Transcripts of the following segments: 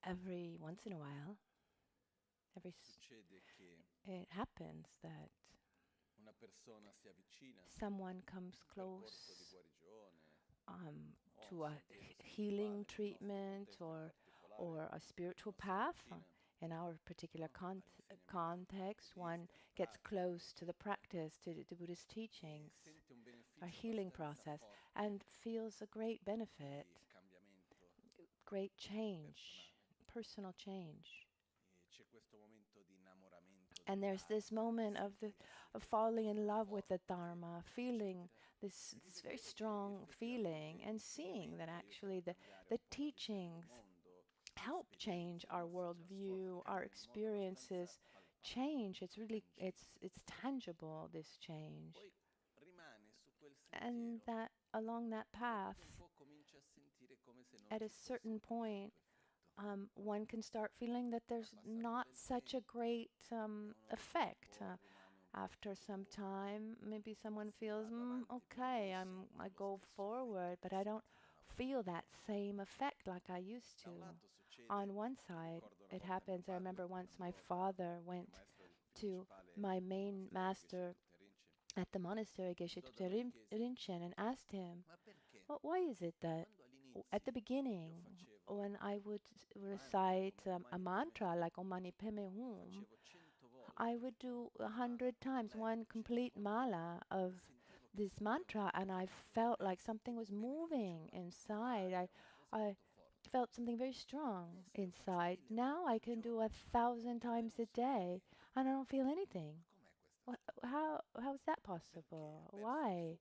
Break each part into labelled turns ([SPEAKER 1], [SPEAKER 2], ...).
[SPEAKER 1] every once in a while, it happens that someone comes close um, to a healing treatment or a spiritual path. In our particular context, one gets close to the practice, to the Buddhist teachings, a healing process, and feels a great benefit, great change, personal change. And there's this moment of falling in love with the Dharma, feeling this very strong feeling, and seeing that actually the teachings help change our worldview, our experiences change. It's tangible, this change. And that along that path, at a certain point, one can start feeling that there's not such a great effect. After some time, maybe someone feels, okay, I go forward, but I don't feel that same effect like I used to. On one side, it happens. I remember once my father went to my main master at the monastery, Geshe Thupten Rinchen, and asked him, well, why is it that at the beginning, when I would recite a mantra like Om Mani Padme Hum, I would do 100 times one complete mala of this mantra, and I felt like something was moving inside. I felt something very strong inside. Now I can do 1,000 times a day, and I don't feel anything. How is that possible? Why?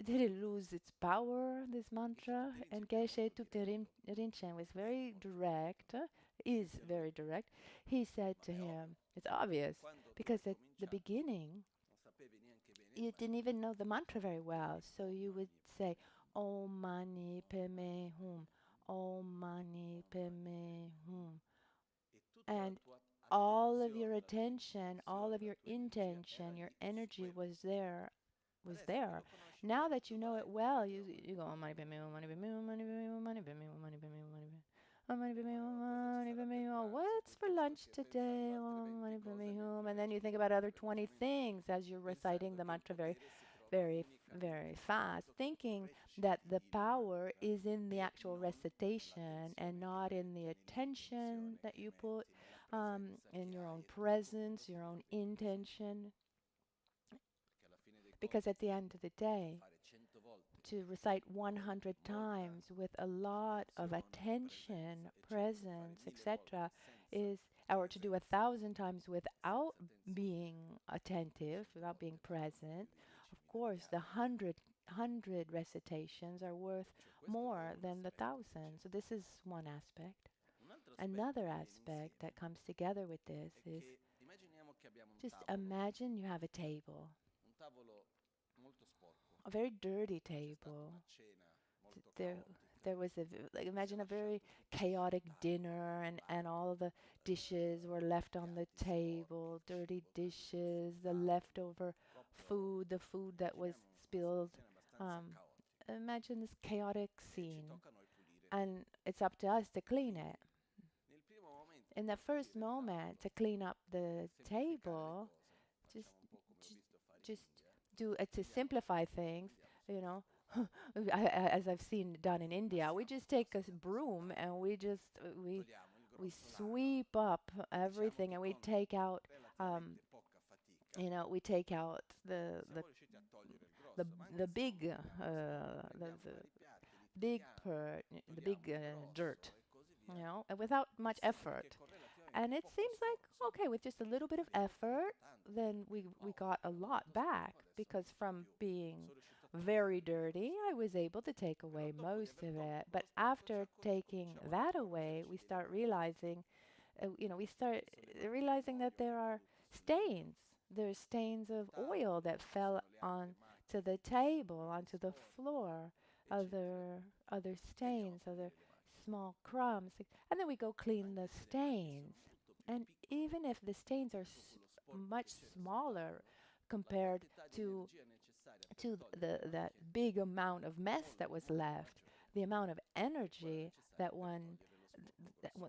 [SPEAKER 1] Did it lose its power, this mantra? And Geshe Thupten Rinchen was very direct, is very direct. He said to him, it's obvious, because at the beginning, you didn't even know the mantra very well. So you would say, Om Mani Padme Hum, Om Mani Padme Hum. And all of your attention, all of your intention, your energy was there. Now that you know it well, you go Om Mani Padme Hum, Mani Padme Hum, Mani Padme Hum, Mani Padme Hum, Mani Padme Hum, Mani Padme Hum. What's for lunch today? And then you think about other 20 things as you're reciting the mantra very, very, very fast, thinking that the power is in the actual recitation and not in the attention that you put in your own presence, your own intention. Because at the end of the day, to recite 100 times with a lot of attention, presence, etc., is, or to do 1,000 times without being attentive, without being present. Of course, the hundred recitations are worth more than the 1,000. So this is one aspect. Another aspect that comes together with this is just imagine you have a table, a very dirty table. There, there was like imagine a very chaotic dinner, and all the dishes were left on the table, dirty dishes, the leftover food, the food that was spilled. Um, Imagine this chaotic scene, and it's up to us to clean it. In the first moment, to clean up the table, just just do to simplify things, you know. As I've seen done in India, we just take a broom and we sweep up everything, and we take out, we take out the the big the big the big dirt, and without much effort. And it seems like, okay, with just a little bit of effort, then we got a lot back, because from being very dirty, I was able to take away most of it. But after taking that away, we start realizing that there are stains. There's stains of oil that fell onto the table, onto the floor, other stains, other small crumbs, and then we go clean the stains. And even if the stains are much smaller compared to that big amount of mess that was left, the amount of energy that one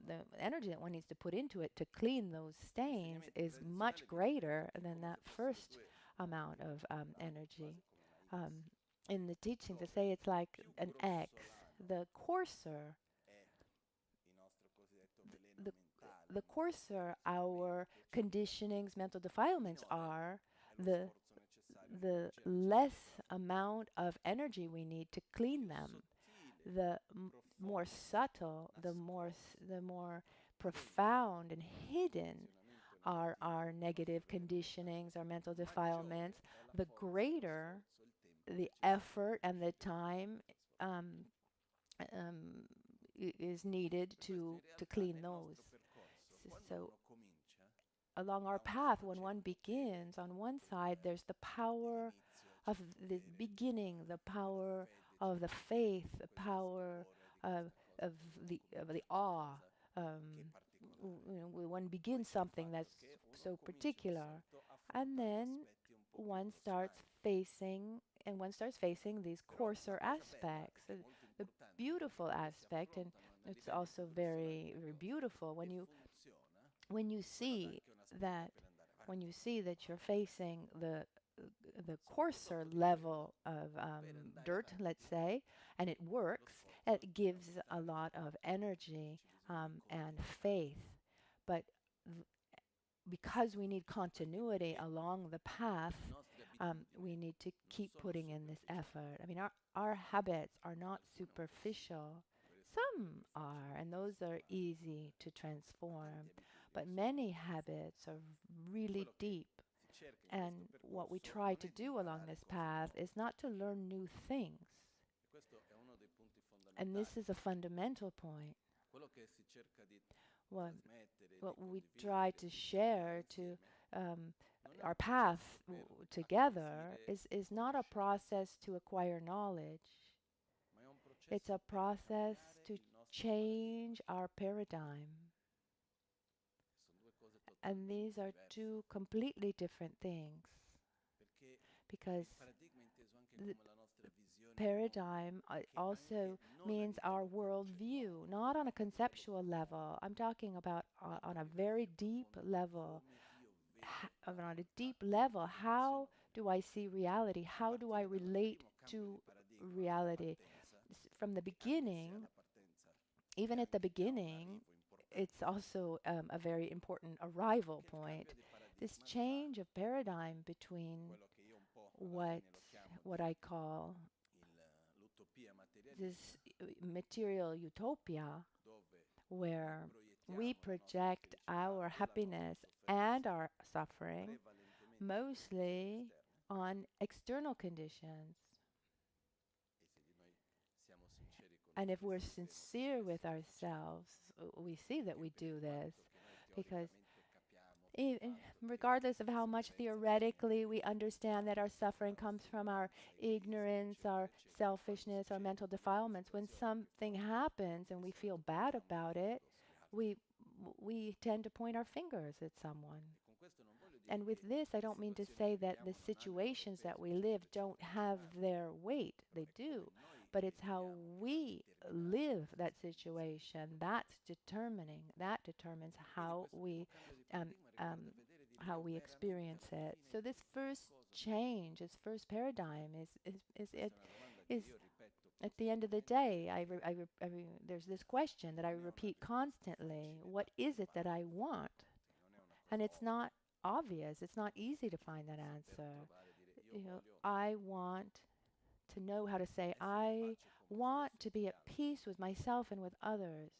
[SPEAKER 1] the energy that one needs to put into it to clean those stains is much greater than that first amount of energy. Um, in the teaching, to say it's like an X, the coarser, the, the coarser our conditionings, mental defilements are, the less amount of energy we need to clean them. The more subtle, the more profound and hidden are our negative conditionings, our mental defilements, the greater the effort and the time um, um, is needed to clean those. So along our path, when one begins, on one side, there's the power of the beginning, the power of the faith, the power of the awe. When one begins something that's so particular, and then one starts one starts facing these coarser aspects, the beautiful aspect, and it's also very, very beautiful when you see that you're facing the coarser level of dirt, let's say, and it works. It gives a lot of energy and faith, but because we need continuity along the path, we need to keep putting in this effort. I mean, our habits are not superficial. Some are, and those are easy to transform. But many habits are really deep. And what we try to do along this path is not to learn new things. And this is a fundamental point. What, what we try to share to our path together is not a process to acquire knowledge. It's a process to change our paradigm. And these are two completely different things. Because the paradigm also means our worldview, not on a conceptual level. I'm talking about on a very deep level. On a deep level, how do I see reality? How do I relate to reality? From the beginning, even at the beginning, it's also a very important arrival point. This change of paradigm between what I call this material utopia, where we project our happiness and our suffering mostly on external conditions. And if we're sincere with ourselves, we see that we do this because regardless of how much theoretically we understand that our suffering comes from our ignorance, our selfishness, our mental defilements, when something happens and we feel bad about it, we tend to point our fingers at someone. And with this, I don't mean to say that the situations that we live don't have their weight. They do. But it's how we live that situation that's determining. That determines um, how we experience it. So this first change, this first paradigm is at the end of the day, there's this question that I repeat constantly: what is it that I want? And it's not obvious. It's not easy to find that answer. I want to know how to say, I want to be at peace with myself and with others,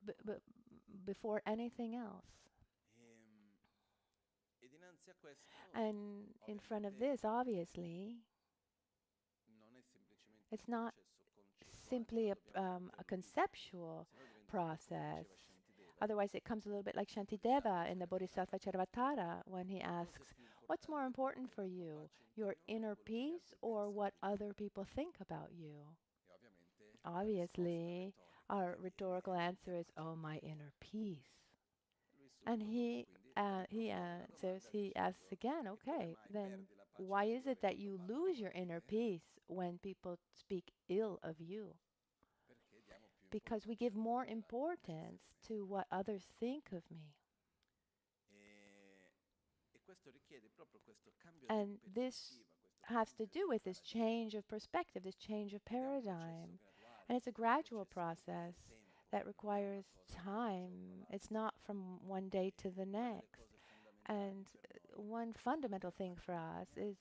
[SPEAKER 1] but before anything else. And in front of this, obviously, it's not simply a conceptual process. Otherwise, it comes a little bit like Shantideva in the Bodhisattva Charvatara when he asks, what's more important for you, your inner peace or what other people think about you? Obviously, our rhetorical answer is, oh, my inner peace. And he answers, he asks again, okay, then why is it that you lose your inner peace when people speak ill of you? because we give more importance to what others think of me. And this has to do with this change of perspective, this change of paradigm. And it's a gradual process that requires time. It's not from one day to the next. And one fundamental thing for us is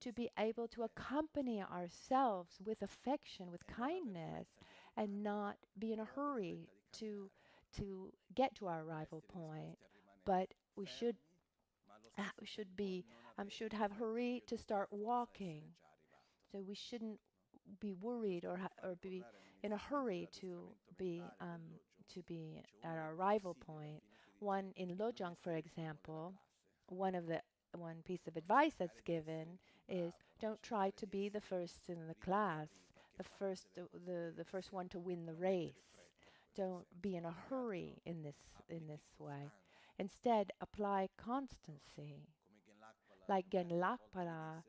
[SPEAKER 1] to be able to accompany ourselves with affection, with kindness, and not be in a hurry to get to our arrival point. But we should have hurry to start walking. So we shouldn't be worried or be in a hurry to be at our arrival point. One in Lojong, for example, one piece of advice that's given is don't try to be the first in the class, the first one to win the race. Don't be in a hurry in this way. Instead, apply constancy. Like Genlakpala,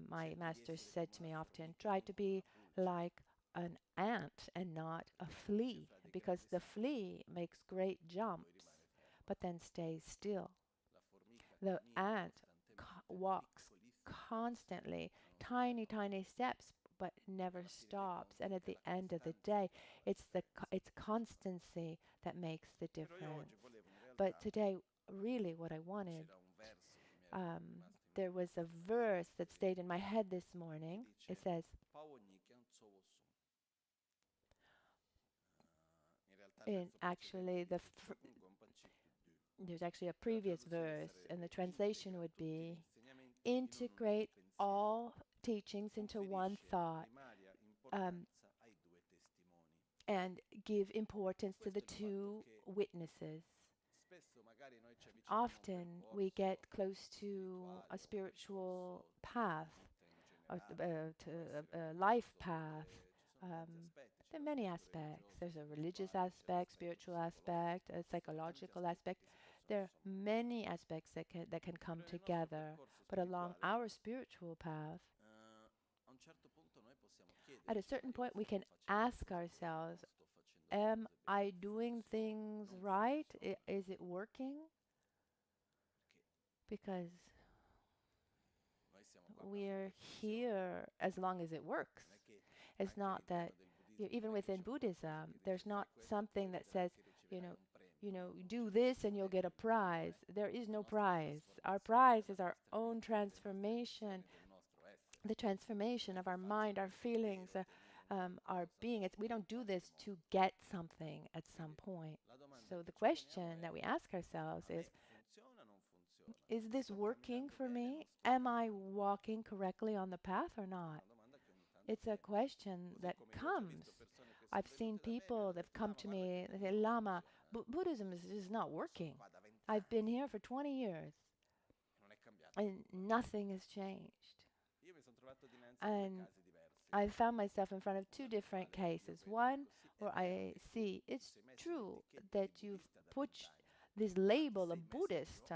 [SPEAKER 1] my master said to me often, try to be like an ant and not a flea, because the flea makes great jumps, but then stays still. The ant walks constantly, tiny, tiny steps, but never stops. And at the end of the day, it's constancy that makes the difference. But today, really, what I wanted, um, there was a verse that stayed in my head this morning. It says, in actually there's actually a previous verse, and the translation would be, integrate all teachings into one thought, um, and give importance to the two witnesses. Often we get close to a spiritual path, or to a life path. There are many aspects. There's a religious aspect, spiritual aspect, a psychological aspect. There are many aspects that can come together. But along our spiritual path, at a certain point, we can ask ourselves, am I doing things right? Is it working? Because we're here as long as it works. It's not that, even within Buddhism, there's not something that says, do this and you'll get a prize. There is no prize. Our prize is our own transformation, the transformation of our mind, our feelings, our being. We don't do this to get something at some point. So the question that we ask ourselves is this working for me? Am I walking correctly on the path or not? It's a question that comes. I've seen people that have come to me and say, Lama, Buddhism is not working. I've been here for 20 years and nothing has changed. And I found myself in front of two different cases. One where I see it's true that you've put this label of Buddhist,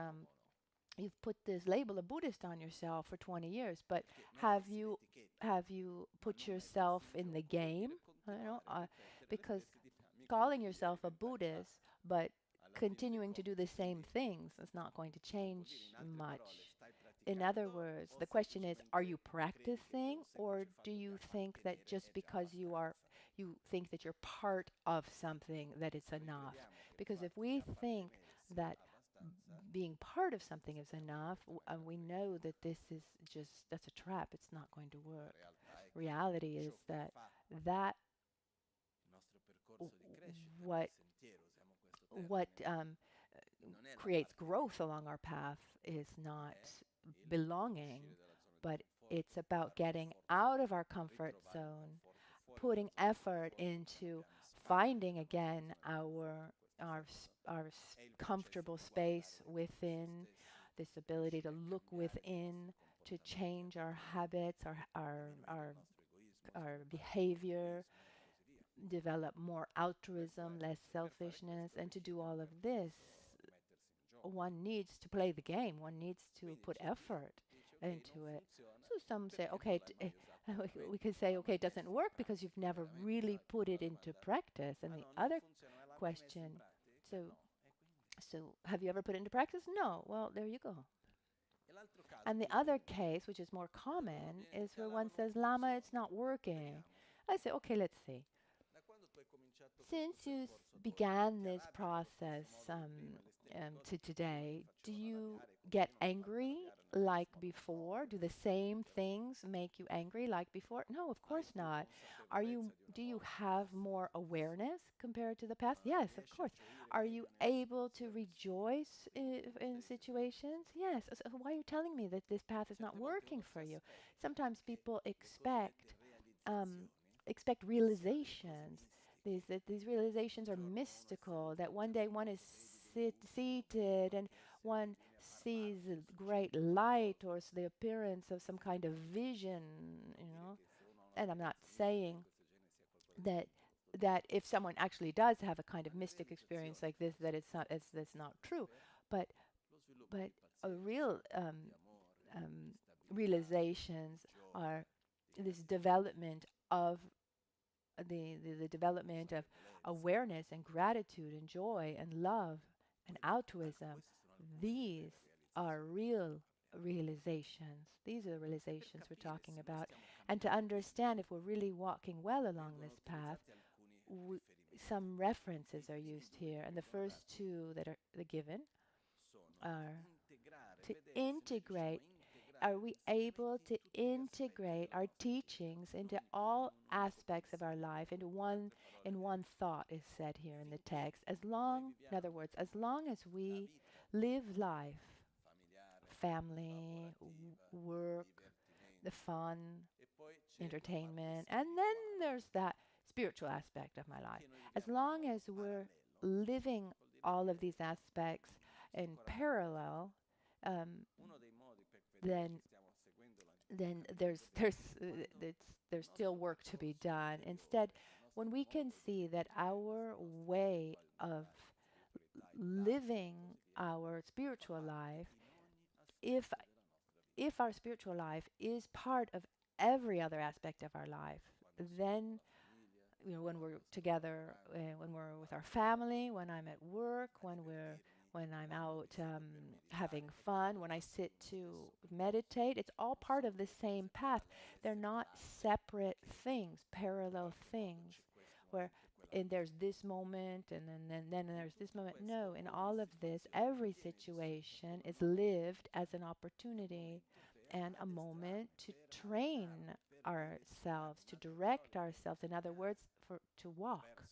[SPEAKER 1] on yourself for 20 years, but have you put yourself in the game? Because calling yourself a Buddhist but continuing to do the same things is not going to change much. In other words, the question is, are you practicing, or do you think that just because you think that you're part of something that it's enough? Because if we think that being part of something is enough, we know that that's a trap. It's not going to work. Reality is that what creates growth along our path is not belonging, but it's about getting out of our comfort zone, putting effort into finding again our comfortable space within, this ability to look within, to change our habits, our behavior, develop more altruism, less selfishness. And to do all of this, one needs to play the game. One needs to put effort. into it. So some say, okay, we could say, okay, it doesn't work because you've never really put it into practice. And the other question, so so have you ever put it into practice? No. Well, there you go. And the other case, which is more common, is where one says, Lama, it's not working. I say, okay, let's see. Since you began this process to today, do you get angry like before? Do the same things make you angry like before? No, of course not. Do you have more awareness compared to the past? Yes, of course. Are you able to rejoice in situations? Yes. So why are you telling me that this path is not working for you? Sometimes people um, expect realizations. These realizations are mystical, that one day one is seated and one sees a great light or the appearance of some kind of vision, you know. And I'm not saying that if someone actually does have a kind of mystic experience like this, that that's not true. But a real realizations are this development of the development of awareness and gratitude and joy and love and altruism. These are real realizations. These are the realizations we're talking about. And to understand if we're really walking well along this path, some references are used here. And the first two that are given are to integrate. Are we able to integrate our teachings into all aspects of our life, into one thought is said here in the text? As long, in other words, as long as we live life, family, work, the fun, entertainment, and then there's that spiritual aspect of my life. As long as we're living all of these aspects in parallel, um, then there's still work to be done. Instead, when we can see that our way of living our spiritual life, if our spiritual life is part of every other aspect of our life, then when we're together, when we're with our family, when I'm at work, when I'm out having fun, when I sit to meditate, it's all part of the same path. They're not separate things, parallel things, where and there's this moment and then there's this moment. No, in all of this, every situation is lived as an opportunity and a moment to train ourselves, to direct ourselves. In other words, to walk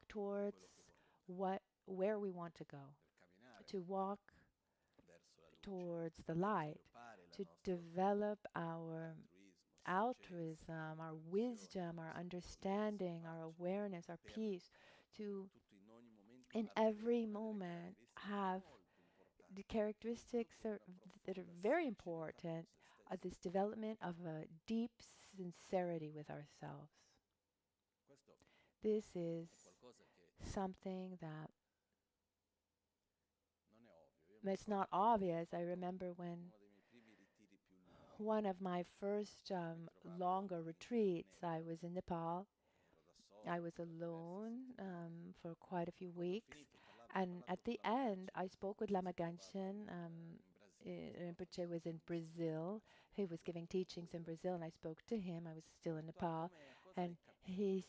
[SPEAKER 1] towards where we want to go, to walk towards the light, to develop our altruism, our wisdom, our understanding, our awareness, our peace, to in every moment have the characteristics that are very important of this development of a deep sincerity with ourselves. This is something that it's not obvious. I remember when one of my first longer retreats, I was in Nepal. I was alone for quite a few weeks. And at the end, I spoke with Lama Ganchen. Rinpoche was in Brazil. He was giving teachings in Brazil, and I spoke to him. I was still in Nepal. And he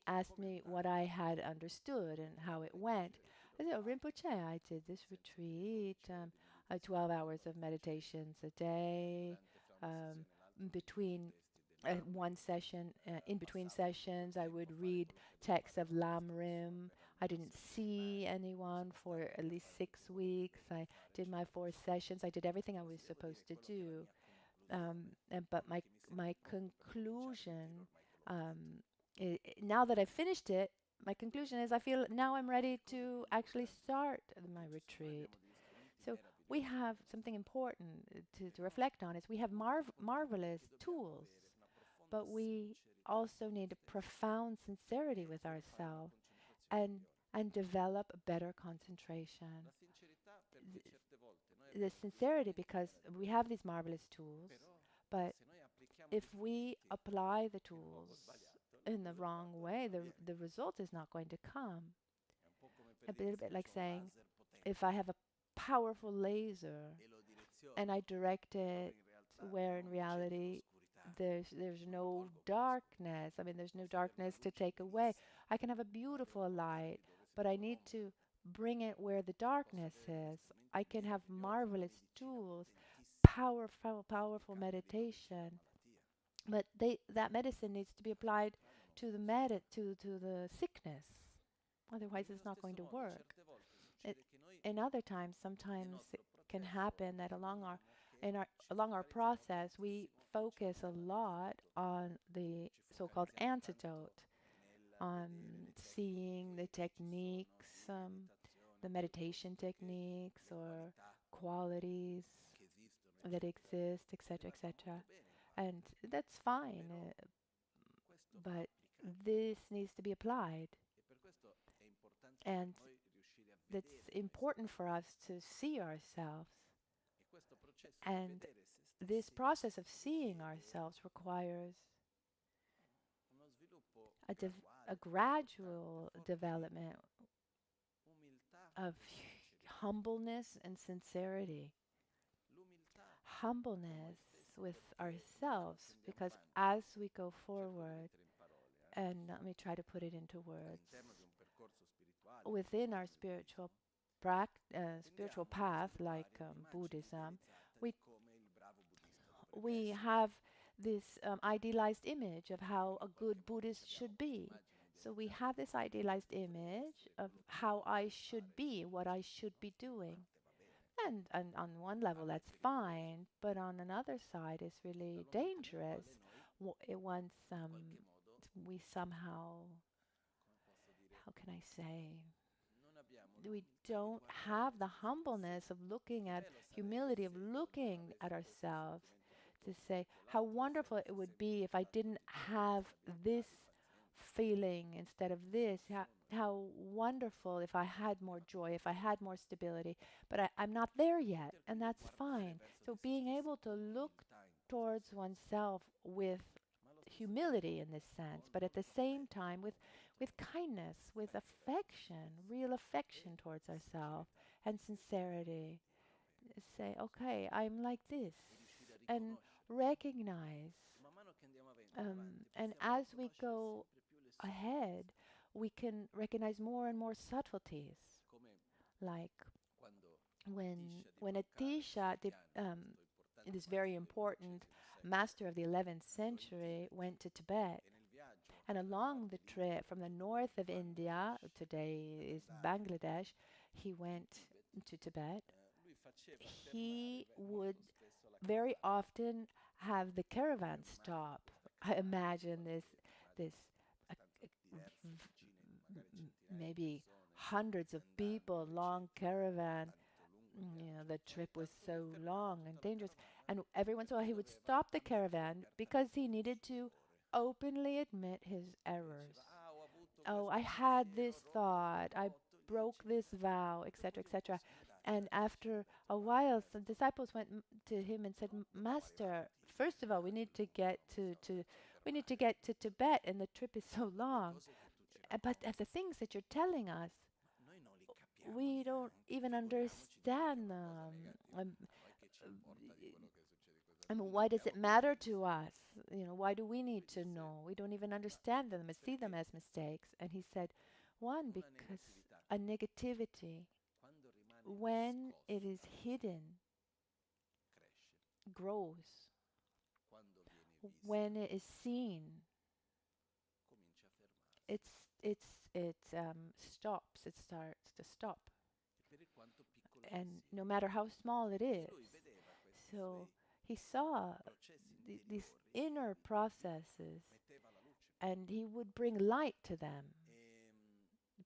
[SPEAKER 1] asked me what I had understood and how it went. I said, oh, Rinpoche, I did this retreat, 12 hours of meditations a day, between one session, in between sessions, I would read texts of Lam Rim. I didn't see anyone for at least 6 weeks. I did my 4 sessions. I did everything I was supposed to do. But my conclusion, now that I've finished it, my conclusion is I feel now I'm ready to actually start my retreat. So we have something important to reflect on is we have marvelous tools, but we also need a profound sincerity with ourselves and develop a better concentration. the sincerity, because we have these marvelous tools, but if we apply the tools in the wrong way, the result is not going to come. A little bit like saying, if I have a powerful laser and I direct it where in reality there's no darkness. I mean, there's no darkness to take away. I can have a beautiful light, but I need to bring it where the darkness is. I can have marvelous tools, powerful meditation, but that medicine needs to be applied to the sickness. Otherwise, it's not going to work. It, in other times, sometimes it can happen that along our process, we focus a lot on the so-called antidote, on seeing the techniques, the meditation techniques or qualities that exist, etc., etc. And that's fine, but this needs to be applied. And that's important for us to see ourselves. And this process of seeing ourselves requires a gradual development of humbleness and sincerity. Humbleness with ourselves, because as we go forward, and let me try to put it into words, within our spiritual path, like Buddhism, we we have this idealized image of how a good Buddhist should be. So we have this idealized image of how I should be, what I should be doing. And on one level, that's fine, but on another side, it's really dangerous. Once we somehow, how can I say, we don't have the humbleness of looking at humility, of looking at ourselves to say how wonderful it would be if I didn't have this feeling instead of this. How wonderful if I had more joy, if I had more stability. But I'm not there yet, and that's fine. So being able to look towards oneself with humility in this sense, but at the same time with kindness, with affection, real affection towards ourselves, and sincerity. Say, okay, I'm like this, and recognize. And as we go ahead, we can recognize more and more subtleties, like when Atisha, this very important master of the 11th century, went to Tibet. And along the trip from the north of India, today is Bangladesh, he went to Tibet. He would very often have the caravan stop. I imagine this maybe hundreds of people, long caravan. The trip was so long and dangerous. And every once in a while, he would stop the caravan because he needed to openly admit his errors. Oh, I had this thought, I broke this vow, etc., etc. And after a while, some disciples went to him and said, Master, first of all, we need to get to Tibet, and the trip is so long. But the things that you're telling us, we don't even understand them. I mean, why does it matter to us? Why do we need to know? We don't even understand them and see them as mistakes. And he said, one, because a negativity, when it is hidden, grows. When it is seen, it stops. It starts to stop. And no matter how small it is. So he saw these inner processes, and he would bring light to them,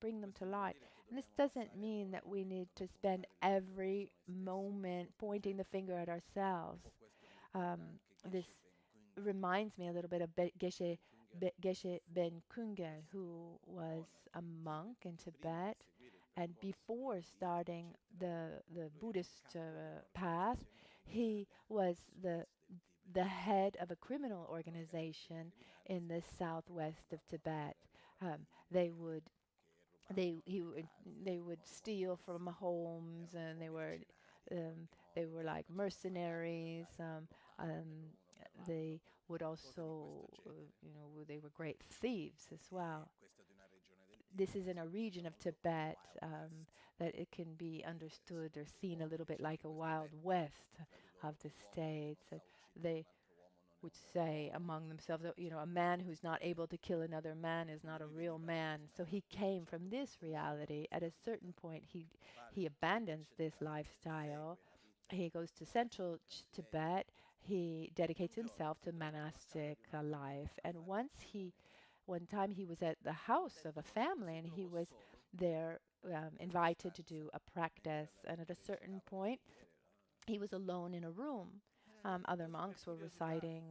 [SPEAKER 1] bring them to light. And this doesn't mean that we need to spend every moment pointing the finger at ourselves. This reminds me a little bit of Geshe Ben Kunge, who was a monk in Tibet, And before starting the Buddhist path, he was the head of a criminal organization in the southwest of Tibet. They would they he would they would steal from homes, and they were like mercenaries. They would also, they were great thieves as well. This is in a region of Tibet that it can be understood or seen a little bit like a wild west of the states. And they would say among themselves that, a man who's not able to kill another man is not a real man. So he came from this reality. At a certain point, he abandons this lifestyle. He goes to central Tibet. He dedicates himself to monastic life. And one time he was at the house of a family, and he was there invited to do a practice. And at a certain point, he was alone in a room. Other monks were reciting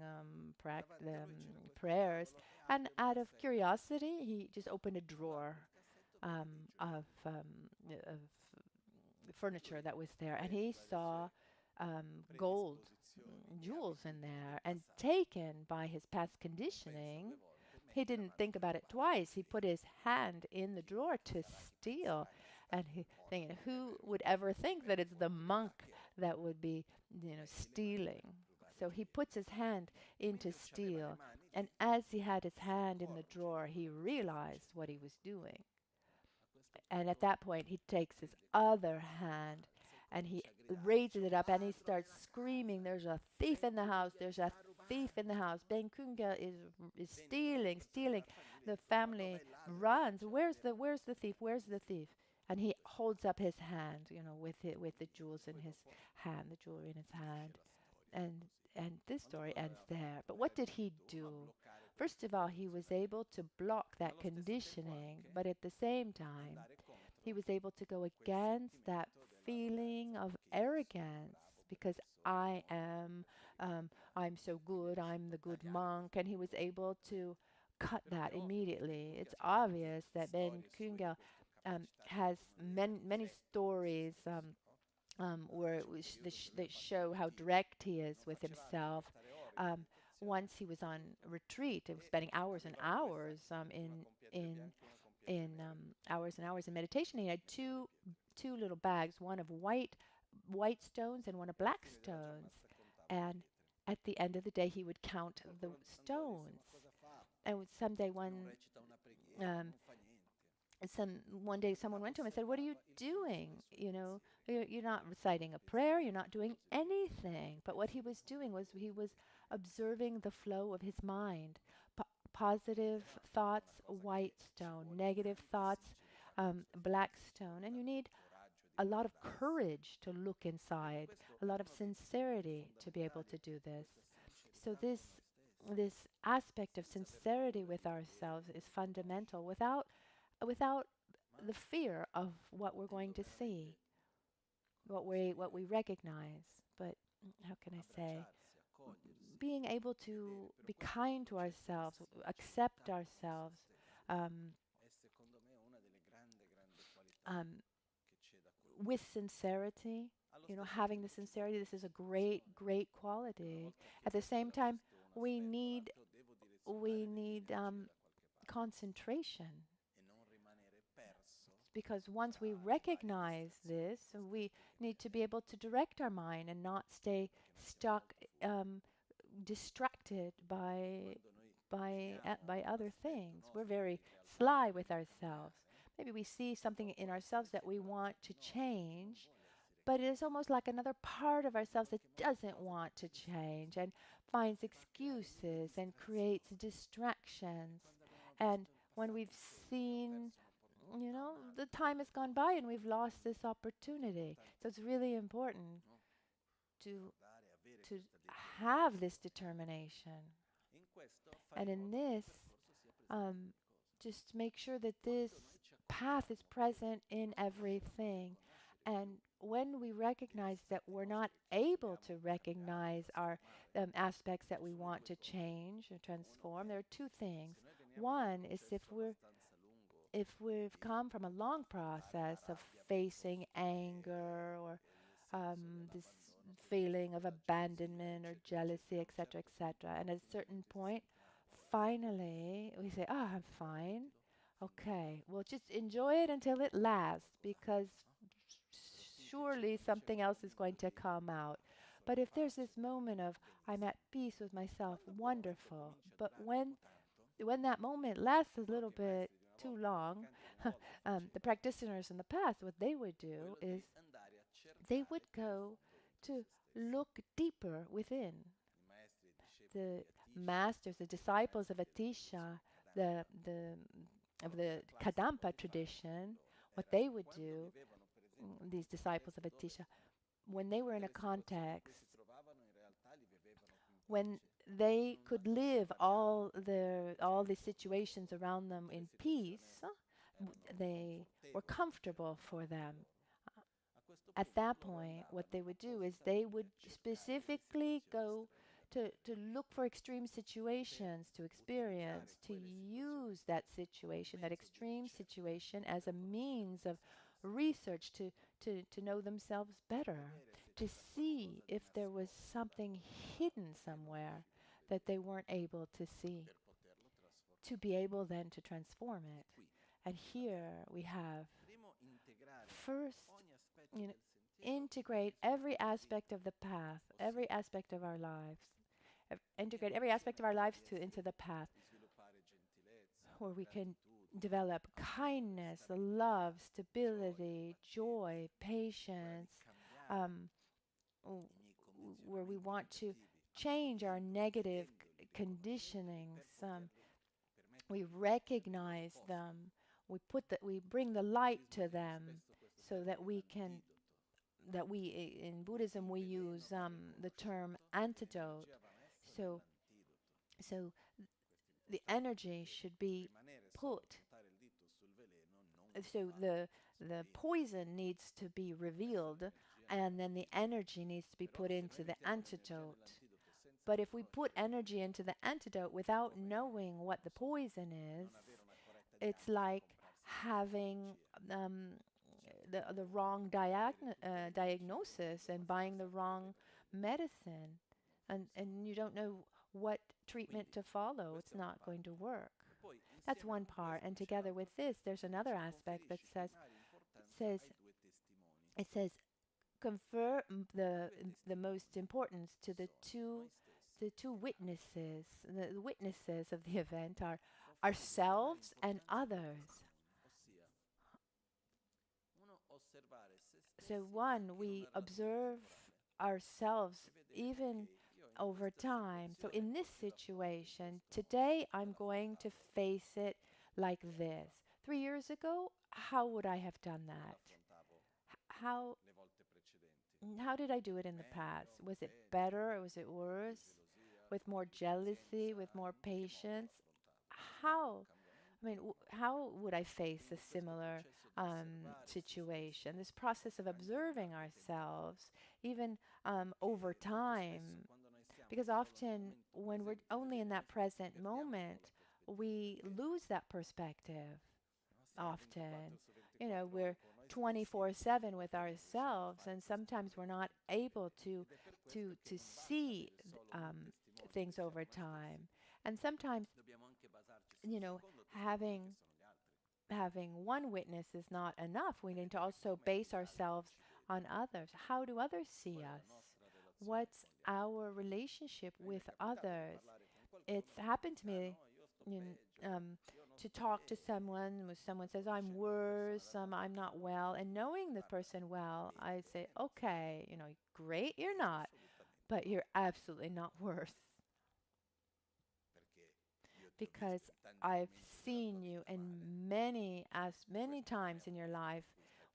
[SPEAKER 1] prayers, and out of curiosity, he just opened a drawer um, of furniture that was there, and he saw gold jewels in there. And taken by his past conditioning, he didn't think about it twice. He put his hand in the drawer to steal, and he thinking, who would ever think that it's the monk that would be, stealing? So he puts his hand in to steal, and as he had his hand in the drawer, he realized what he was doing. And at that point, he takes his other hand and he raises it up and he starts screaming, "There's a thief in the house! There's a thief in the house! Ben Kunga is stealing, stealing!" The family runs. Where's the thief? Where's the thief? And he holds up his hand, with the jewels in his hand, the jewelry in his hand, and this story ends there. But what did he do? First of all, he was able to block that conditioning, but at the same time, he was able to go against that feeling of arrogance because I'm so good, I'm the good monk, and he was able to cut that immediately. It's obvious that Ben Kungel has many stories that show how direct he is with himself. Once he was on retreat, he was spending hours and hours in hours and hours in meditation. He had two little bags, one of white stones and one of black stones. And at the end of the day, he would count the stones. And um, one day someone went to him and said, "What are you doing? You're not reciting a prayer. You're not doing anything." But what he was doing was he was observing the flow of his mind. Positive thoughts, white stone; negative thoughts, black stone. And you need a lot of courage to look inside, a lot of sincerity to be able to do this. So this aspect of sincerity with ourselves is fundamental. Without the fear of what we're going to see, what we recognize. But how can I say? Being able to be kind to ourselves, accept ourselves, um, um, with sincerity, having the sincerity, this is a great, great quality. At the same time, we need concentration, because once we recognize this, we need to be able to direct our mind and not stay stuck, distracted by other things. We're very sly with ourselves. Maybe we see something in ourselves that we want to change, but it is almost like another part of ourselves that doesn't want to change and finds excuses and creates distractions. And when we've seen, the time has gone by and we've lost this opportunity. So it's really important to have this determination. And in this, just make sure that this path is present in everything. And when we recognize that we're not able to recognize our aspects that we want to change or transform, there are two things. One is if we've come from a long process of facing anger or this feeling of abandonment or jealousy, etc., etc., and at a certain point, finally, we say, "Ah, I'm fine. Okay, well, just enjoy it until it lasts, because surely something else is going to come out." But if there's this moment of I'm at peace with myself, wonderful. But when that moment lasts a little bit too long, the practitioners in the past, what they would do is they would go to look deeper within. The masters, the disciples of Atisha, the of the Kadampa tradition, what they would do, these disciples of Atisha, when they were in a context when they could live all the situations around them in peace, they were comfortable for them. At that point, what they would do is they would specifically go to look for extreme situations to experience, to use that situation, that extreme situation, as a means of research to know themselves better, to see if there was something hidden somewhere that they weren't able to see, to be able then to transform it. And here we have first, you know, integrate every aspect of the path, every aspect of our lives, integrate every aspect of our lives into the path, where we can develop kindness, love, stability, joy, patience, um, where we want to change our negative conditionings. We recognize them. We bring the light to them, so that we can. In Buddhism we use the term antidote. So, so the energy should be put. So the poison needs to be revealed, and then the energy needs to be put into the antidote. But if we put energy into the antidote without knowing what the poison is, it's like having the wrong diagnosis and buying the wrong medicine, and you don't know what treatment to follow. It's not going to work. That's one part. And together with this, there's another aspect that says it says confer the most importance to the two witnesses. The witnesses of the event are ourselves and others. So one, we observe ourselves even over time. So in this situation, today I'm going to face it like this. 3 years ago, how would I have done that? How how did I do it in the past? Was it better or was it worse? With more jealousy, with more patience? How? I mean, how would I face a similar situation? This process of observing ourselves, even over time, because often when we're only in that present moment, we lose that perspective. Often, we're 24/7 with ourselves, and sometimes we're not able to see things over time. And sometimes, having one witness is not enough. We need to also base ourselves on others. How do others see us? What's our relationship with others? It's happened to me to talk to someone when someone says, I'm worse, I'm not well, and knowing the person well, I say, okay, great, you're not, but you're absolutely not worse. Because I've seen you in many times in your life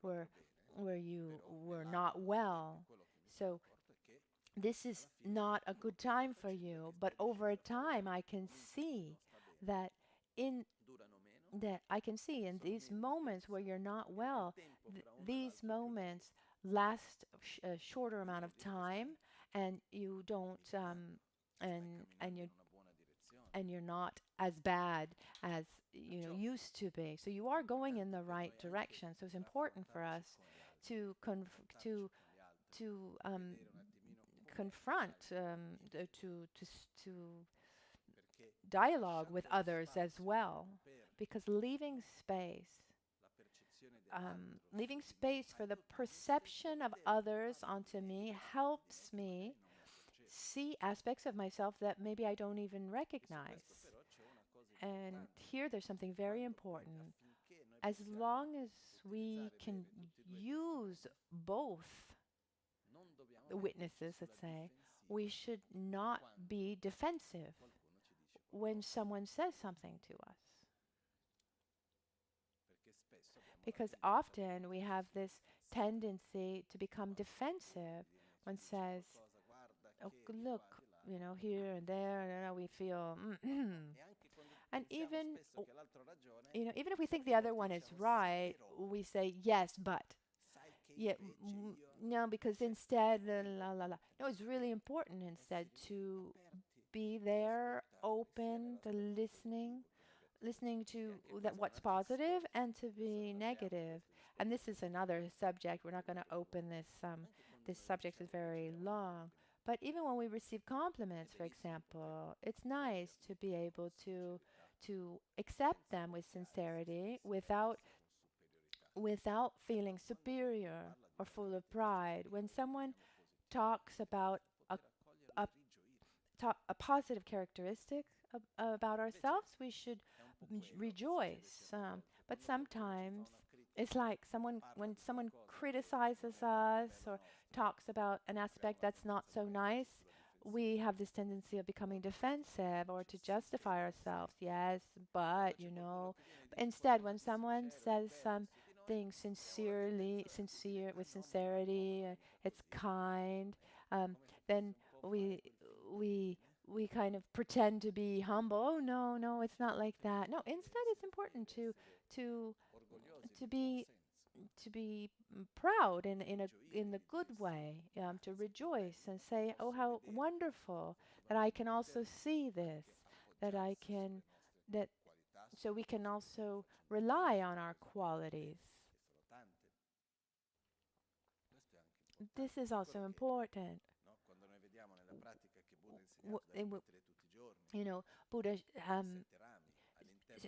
[SPEAKER 1] where you were not well. So this is not a good time for you. But over time, I can see that in in these moments where you're not well, these moments last a shorter amount of time, and you don't and and you're not as bad as used to be. So you are going in the right direction. So it's important for us to to confront to dialogue with others as well, because leaving space for the perception of others onto me helps me see aspects of myself that maybe I don't even recognize. And here there's something very important. As long as we can use both the witnesses, let's say, we should not be defensive when someone says something to us. Because often we have this tendency to become defensive when says, oh, look, here and there, we feel, and even if we think the other one is right, we say, yes, but. Yeah, no, because instead, la la la. No, it's really important instead to be there, open, to listening to what's positive and to be negative. And this is another subject. We're not going to open this. This subject is very long. But even when we receive compliments, for example, it's nice to be able to accept them with sincerity without feeling superior or full of pride. When someone talks about a, a positive characteristic about ourselves, we should rejoice. But sometimes it's like when someone criticizes us or talks about an aspect that's not so nice, we have this tendency of becoming defensive or to justify ourselves. Yes, but instead, when someone says something sincere with sincerity, it's kind, then we we we kind of pretend to be humble. Oh no, no, it's not like that. No, instead, it's important to to be to be proud in the good way, to rejoice and say, "Oh, how wonderful that I can also see this, that I can that so we can also rely on our qualities." This is also important. Buddha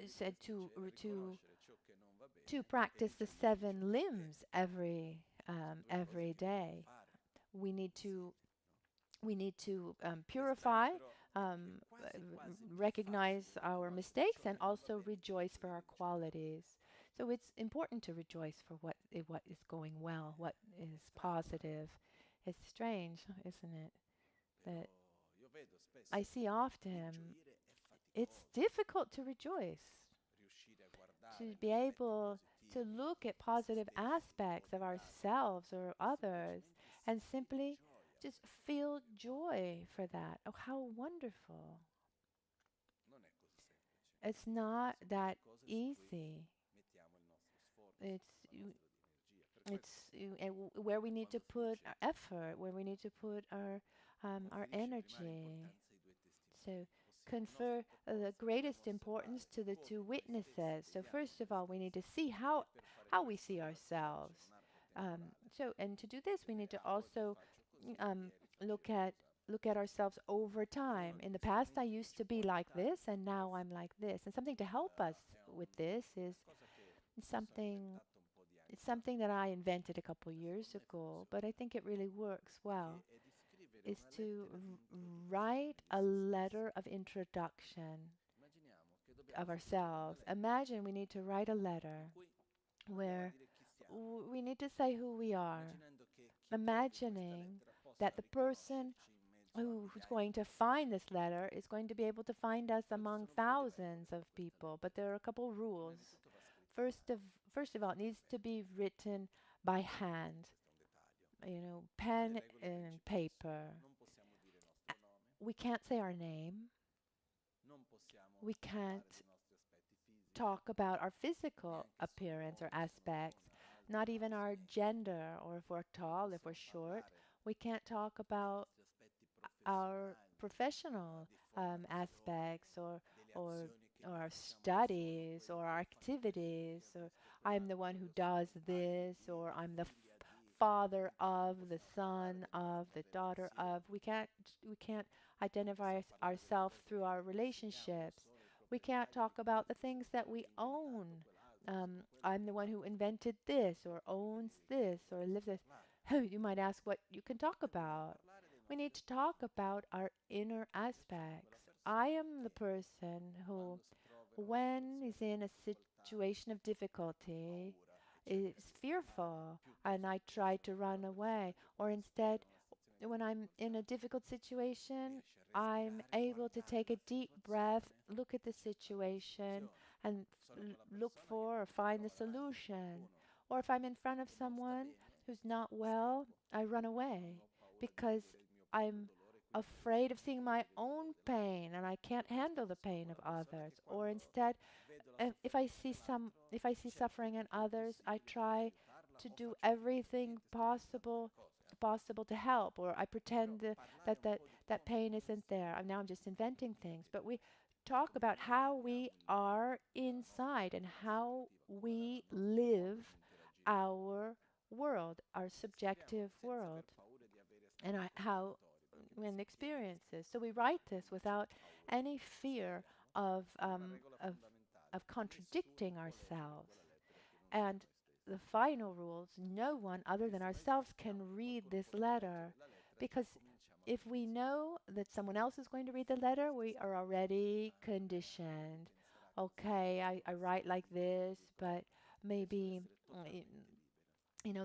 [SPEAKER 1] said to practice the seven limbs every day. We need to purify, recognize our mistakes, and also rejoice for our qualities. So it's important to rejoice for what is going well, what is positive. It's strange, isn't it? That I see often it's difficult to rejoice, to be able to look at positive aspects of ourselves or others and simply just feel joy for that. Oh, how wonderful. It's not that easy. It's where we need to put our effort, where we need to put our energy. So confer the greatest importance to the two witnesses. So first of all, we need to see how we see ourselves. And to do this, we need to also um, look at ourselves over time. In the past, I used to be like this, and now I'm like this. And something to help us with this is something. It's something that I invented a couple years ago, but I think it really works well. Is to write a letter of introduction of ourselves. Imagine we need to write a letter where we need to say who we are, imagining that the person who's going to find this letter is going to be able to find us among thousands of people. But there are a couple rules. First of first of all, it needs to be written by hand, pen and paper. We can't say our name. We can't talk about our physical appearance or aspects, not even our gender, or if we're tall, if we're short. We can't talk about our professional aspects, or or our studies or our activities, or I'm the one who does this, or I'm the father of, the son of, the daughter of. We can't identify ourselves through our relationships. We can't talk about the things that we own. I'm the one who invented this, or owns this, or lives this. You might ask what you can talk about. We need to talk about our inner aspects. I am the person who, when he's in a situation of difficulty, is fearful and I try to run away. Or instead, when I'm in a difficult situation, I'm able to take a deep breath, look at the situation, and look for or find the solution. Or if I'm in front of someone who's not well, I run away because I'm afraid of seeing my own pain and I can't handle the pain of others. Or instead, if I see suffering in others, I try to do everything possible to help, or I pretend that pain isn't there. Now I'm just inventing things, but we talk about how we are inside and how we live our world, our subjective world, and how and experiences. So we write this without any fear of contradicting ourselves. And the final rules, no one other than ourselves can read this letter, because if we know that someone else is going to read the letter, we are already conditioned. Okay, I write like this, but maybe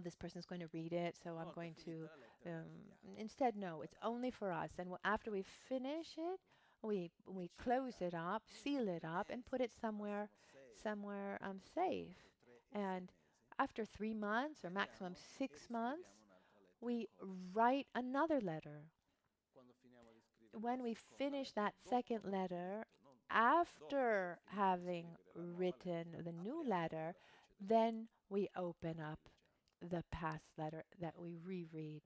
[SPEAKER 1] this person is going to read it, so I'm going to instead, no, it's only for us. And after we finish it, we close it up, seal it up, and put it somewhere safe. And after 3 months or maximum 6 months, we write another letter. When we finish that second letter, after having written the new letter, then we open up the past letter that we reread.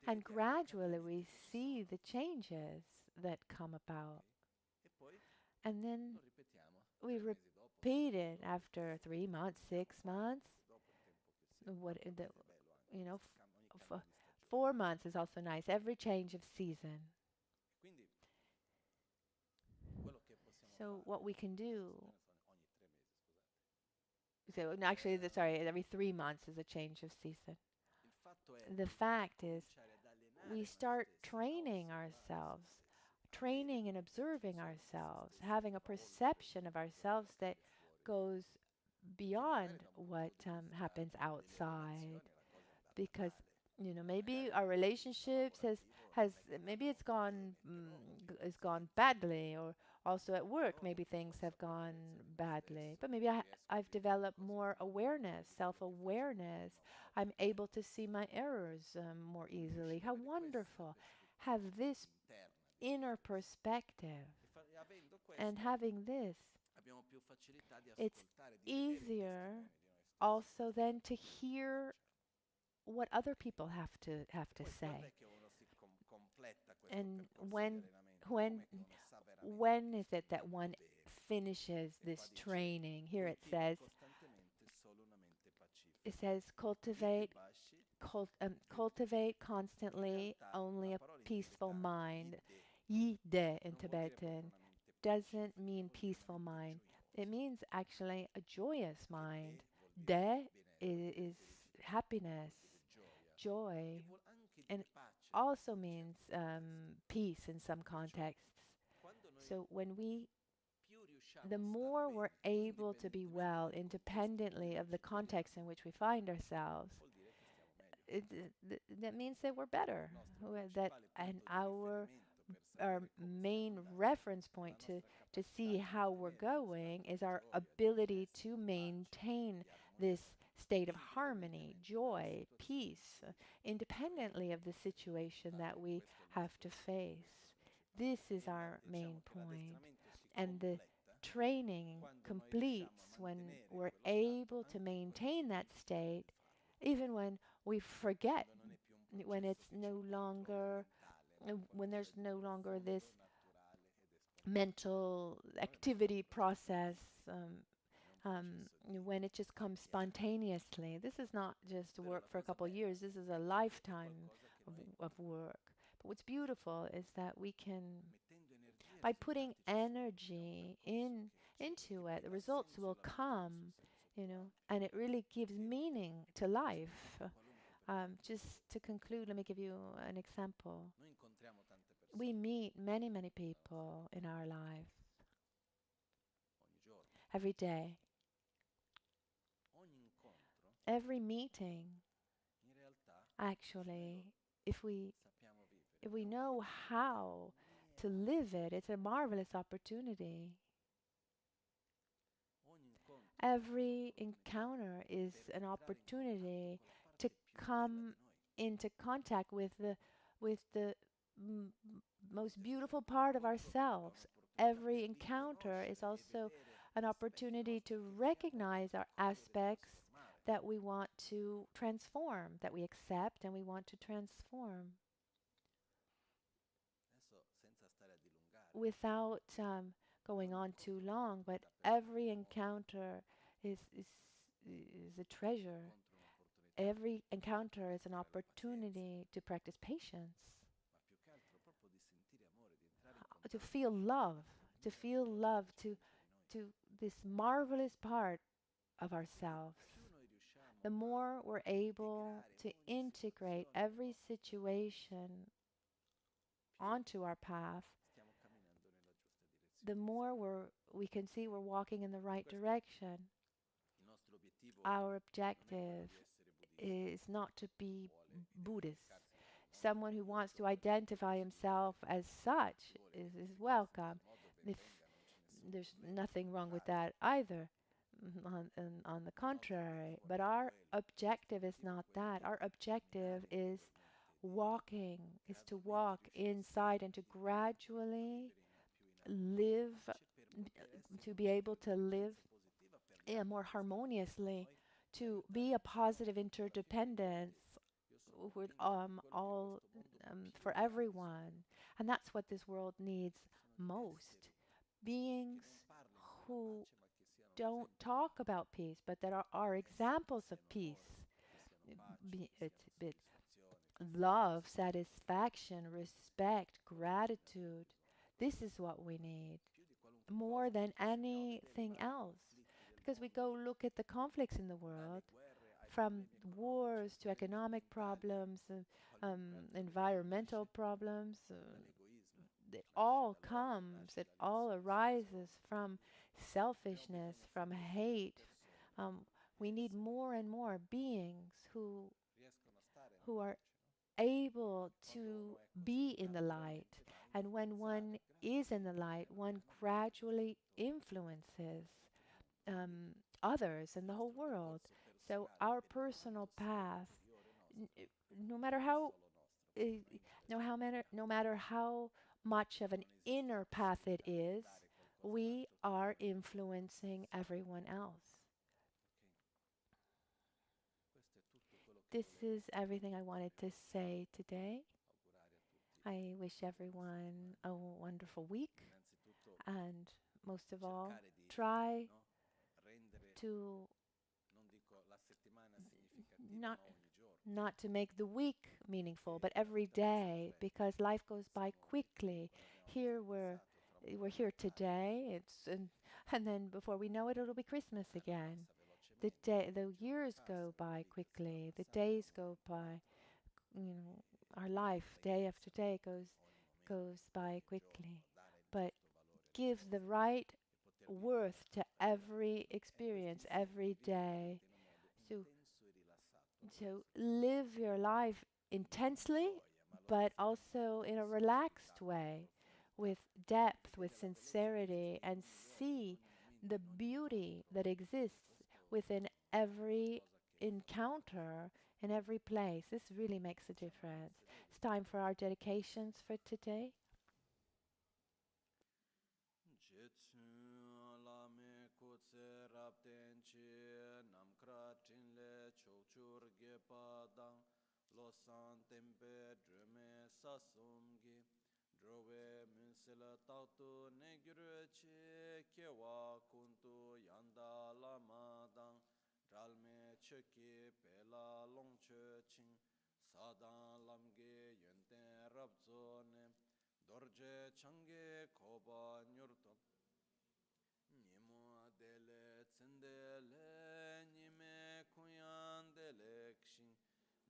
[SPEAKER 1] And gradually we see the changes that come about. And then we repeat it after 3 months, 6 months. What the, you know, 4 months is also nice. Every change of season. So what we can do. So actually, sorry, every 3 months is a change of season. The fact is, we start training ourselves, training and observing ourselves, having a perception of ourselves that goes beyond what happens outside. Because maybe our relationships has maybe it's gone has gone badly, or also at work maybe things have gone badly, but maybe I've developed more awareness, self-awareness. I'm able to see my errors more easily. How wonderful. Have this inner perspective, and having this, it's easier also then to hear what other people have to say. And when when is it that one finishes this training? Here it says cultivate constantly only a peaceful mind. Yi de in Tibetan doesn't mean peaceful mind. It means actually a joyous mind. De is happiness, joy, and also means peace in some contexts. So the more we're able to be well independently of the context in which we find ourselves, that means that we're better. That and our main reference point to see how we're going is our ability to maintain this state of harmony, joy, peace, independently of the situation that we have to face. This is our main point. And the training completes when we're able to maintain that state, even when we forget, when it's no longer when there's no longer this mental activity process, when it just comes spontaneously. This is not just work for a couple of years, this is a lifetime of work. But what's beautiful is that we can, by putting energy into it, the results will come, and it really gives meaning to life. Just to conclude, let me give you an example. We meet many, many people in our life every day. Every meeting, actually, if we know how to live it, it's a marvelous opportunity. Every encounter is an opportunity to come into contact with the most beautiful part of ourselves. Every encounter is also an opportunity to recognize our aspects that we want to transform, that we accept and we want to transform. Without going on too long, but every encounter is a treasure. Every encounter is an opportunity to practice patience, to feel love, to this marvelous part of ourselves. The more we're able to integrate every situation onto our path, the more we can see we're walking in the right direction. Our objective is not to be Buddhist. Someone who wants to identify himself as such is welcome. If there's nothing wrong with that either, on the contrary. But our objective is not that. Our objective is to walk inside and to gradually live, to be able to live more harmoniously, to be a positive interdependence with all for everyone. And that's what this world needs most. Beings who don't talk about peace, but that are examples of peace. Be it love, satisfaction, respect, gratitude. This is what we need more than anything else. Because we go look at the conflicts in the world, from wars to economic problems, environmental problems. It all arises from selfishness, from hate. We need more and more beings who are able to be in the light. And when one is in the light, one gradually influences others and the whole world. So our personal path, no matter how, no matter how much of an inner path it is, we are influencing everyone else. This is everything I wanted to say today. I wish everyone a wonderful week, and most of all, try to not to make the week meaningful, but every day, because life goes by quickly. Here we're here today. And then before we know it, it'll be Christmas again. The years go by quickly. The days go by. Our life, day after day, goes by quickly. But give the right worth to every experience, every day. So live your life intensely, but also in a relaxed way, with depth, with sincerity, and see the beauty that exists within every encounter, in every place. This really makes a difference. It's time for our dedications for today.
[SPEAKER 2] Drove Munsela Tautu Negurche Kewa Kuntu Yanda Lama Dang Dralme Cheke Pela Longche Ching Sadan Lamge Yenten Rabzone Dorje Change Koba Nyurtop Nimo Dele Tsendele Nime Kuyan Dele Kshin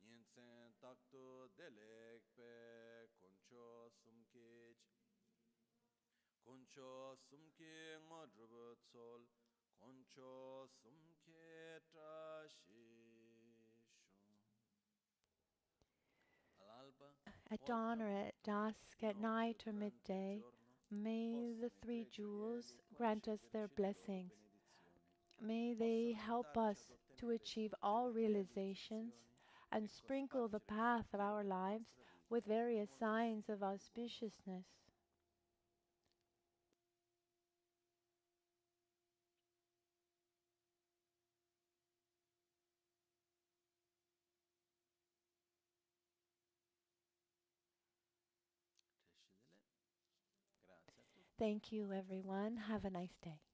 [SPEAKER 2] Niensen takto delek pe koncho sumke ngodrubo tsol koncho sumke trashisho.
[SPEAKER 1] At dawn or at dusk, at night or midday, may the three jewels grant us their blessings. May they help us to achieve all realizations and sprinkle the path of our lives with various signs of auspiciousness. Thank you, everyone. Have a nice day.